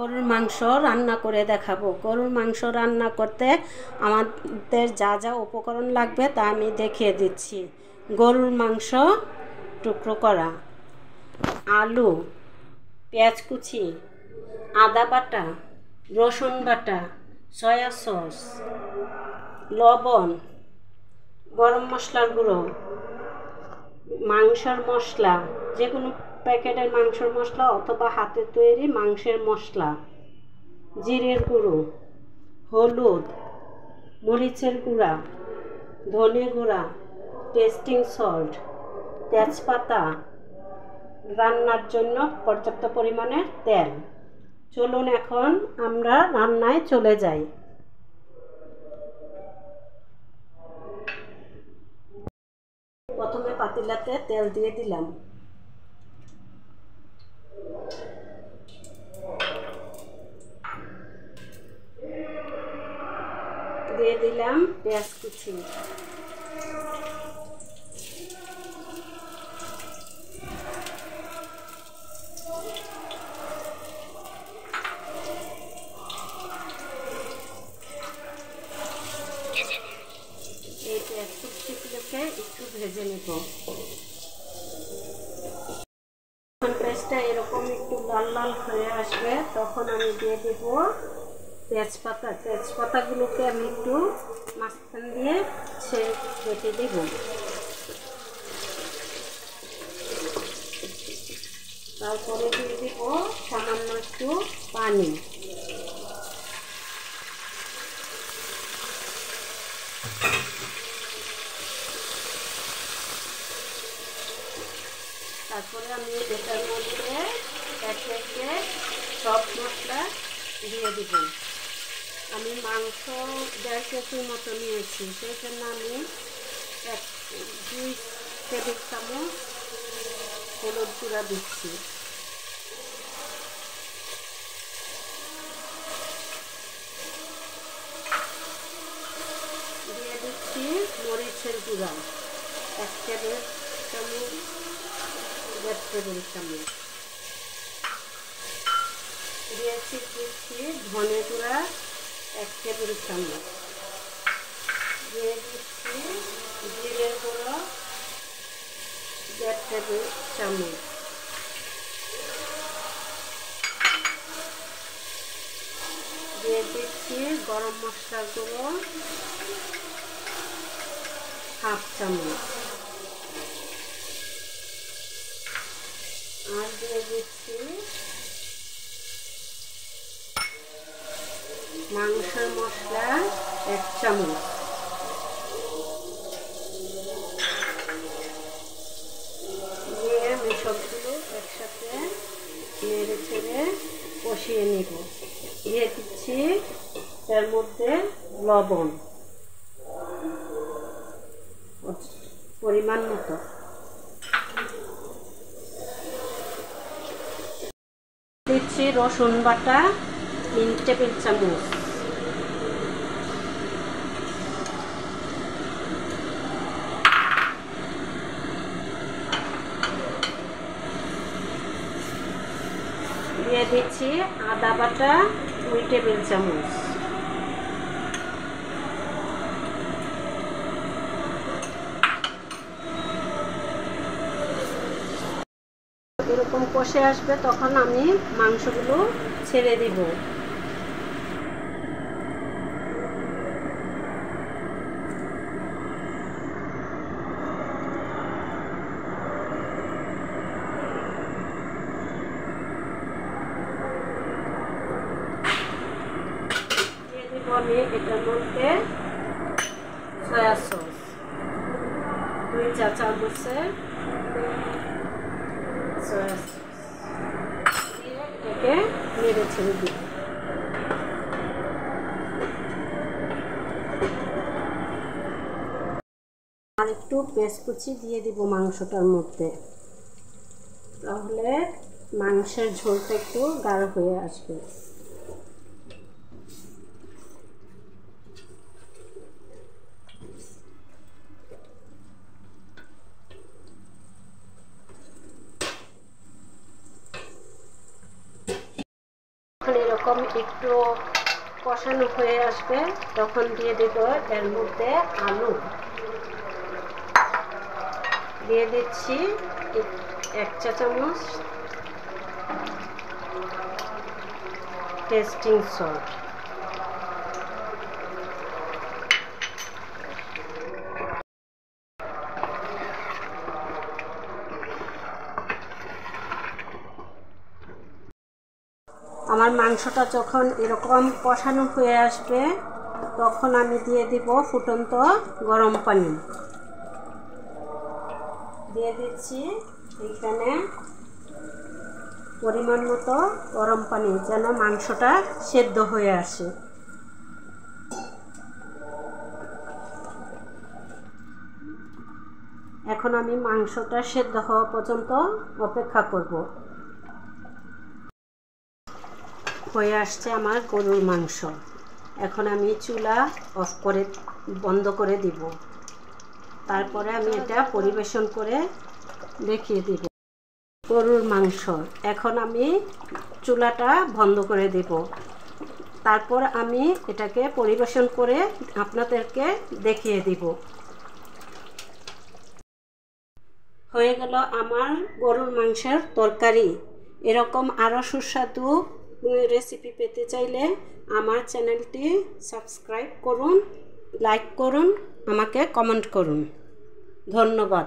গরুর মাংস রান্না করে দেখাবো। গরুর মাংস রান্না করতে আমাদের যা যা উপকরণ লাগবে তা আমি দেখিয়ে দিচ্ছি। গরুর মাংস টুকরো করা, আলু, পেঁয়াজ কুচি, আদা বাটা, রসুন বাটা, সয়া সস, লবণ, গরম মশলার গুঁড়ো, মাংসের মশলা, যে কোনো প্যাকেটের মাংসের মশলা অথবা হাতে তৈরি মাংসের মশলা, জিরের গুঁড়ো, হলুদ, মরিচের গুঁড়া, ধনে গুঁড়া, টেস্টিং সল্ট, তেজপাতা, রান্নার জন্য পর্যাপ্ত পরিমাণের তেল। চলুন এখন আমরা রান্নায় চলে যাই। প্রথমে পাতিলাতে তেল দিয়ে দিলাম, দিয়ে দিলাম পেঁয়াজ কুচি, এই পেঁয়াজ কুচিগুলোকে একটু ভেজে নেব। যখন পেঁয়াজটা এরকম একটু লাল লাল হয়ে আসবে তখন আমি দিয়ে দেব তেজপাতা। তেজপাতাগুলোকে আমি একটু মাঝখান দিয়ে কেটে দেব। তারপরে দিয়ে দেব সামান্য একটু পানি। তারপরে আমি এটার মধ্যে একে একে সব মশলা দিয়ে দেব। আমি মাংস 1.5 কেজির মতো নিয়েছি, সেই জন্য আমি 2 টেবিল চামচ হলুদ গুঁড়া দিচ্ছি। দিয়ে দিচ্ছি মরিচের গুঁড়া 1 টেবিল চামচ, 1.5 টেবিল চামচ। দিচ্ছি ধনে গুঁড়া 1 টেবিল চামচ। দিয়ে দিচ্ছি জিরের গুঁড়ো 1.5 টেবিল চামচ। দিয়ে দিচ্ছি গরম মশলার গুঁড়ো 1/2 চামচ। আর দিয়ে দিচ্ছি মাংসের মশলা 1 চামচ। দিয়ে আমি সবগুলো একসাথে নেড়ে ছেড়ে কষিয়ে নেব। দিয়ে দিচ্ছি এর মধ্যে লবণ পরিমাণ মতো। দিচ্ছি রসুন বাটা 3 টেবিল চামচ। দিয়ে দিচ্ছি আদা বাটা 2 টেবিল চামচ। এরকম কষে আসবে তখন আমি মাংসগুলো ছেড়ে দিব। দিয়ে দিব আমি এটার মধ্যে সয়া সস 2 চা চামচের সয়া সস দিয়ে এটাকে নেড়ে ছেড়ে দিব। আর একটু পেঁয়াজ কুচি দিয়ে দিব মাংসটার মধ্যে, তাহলে মাংসের ঝোলটা একটু গাঢ় হয়ে আসবে। যখন এরকম একটু কষানো হয়ে আসবে তখন দিয়ে দেব এর মধ্যে আলু দিয়ে দিচ্ছি 1 চা চামচ টেস্টিং সল্ট। আমার মাংসটা যখন এরকম কষানো হয়ে আসবে তখন আমি দিয়ে দিব ফুটন্ত গরম পানি দিয়ে দিচ্ছি। এখানে পরিমাণ মতো গরম পানি যেন মাংসটা সেদ্ধ হয়ে আসে। এখন আমি মাংসটা সেদ্ধ হওয়া পর্যন্ত অপেক্ষা করব। হয়ে আসছে আমার গরুর মাংস। এখন আমি চুলা অফ করে বন্ধ করে দিব। তারপরে আমি এটা পরিবেশন করে দেখিয়ে দিব। গরুর মাংস এখন আমি চুলাটা বন্ধ করে দেব। তারপর আমি এটাকে পরিবেশন করে আপনাদেরকে দেখিয়ে দিব। হয়ে গেল আমার গরুর মাংসের তরকারি। এরকম আরও সুস্বাদু রেসিপি পেতে চাইলে আমার চ্যানেলটি সাবস্ক্রাইব করুন, লাইক করুন, আমাকে কমেন্ট করুন। ধন্যবাদ।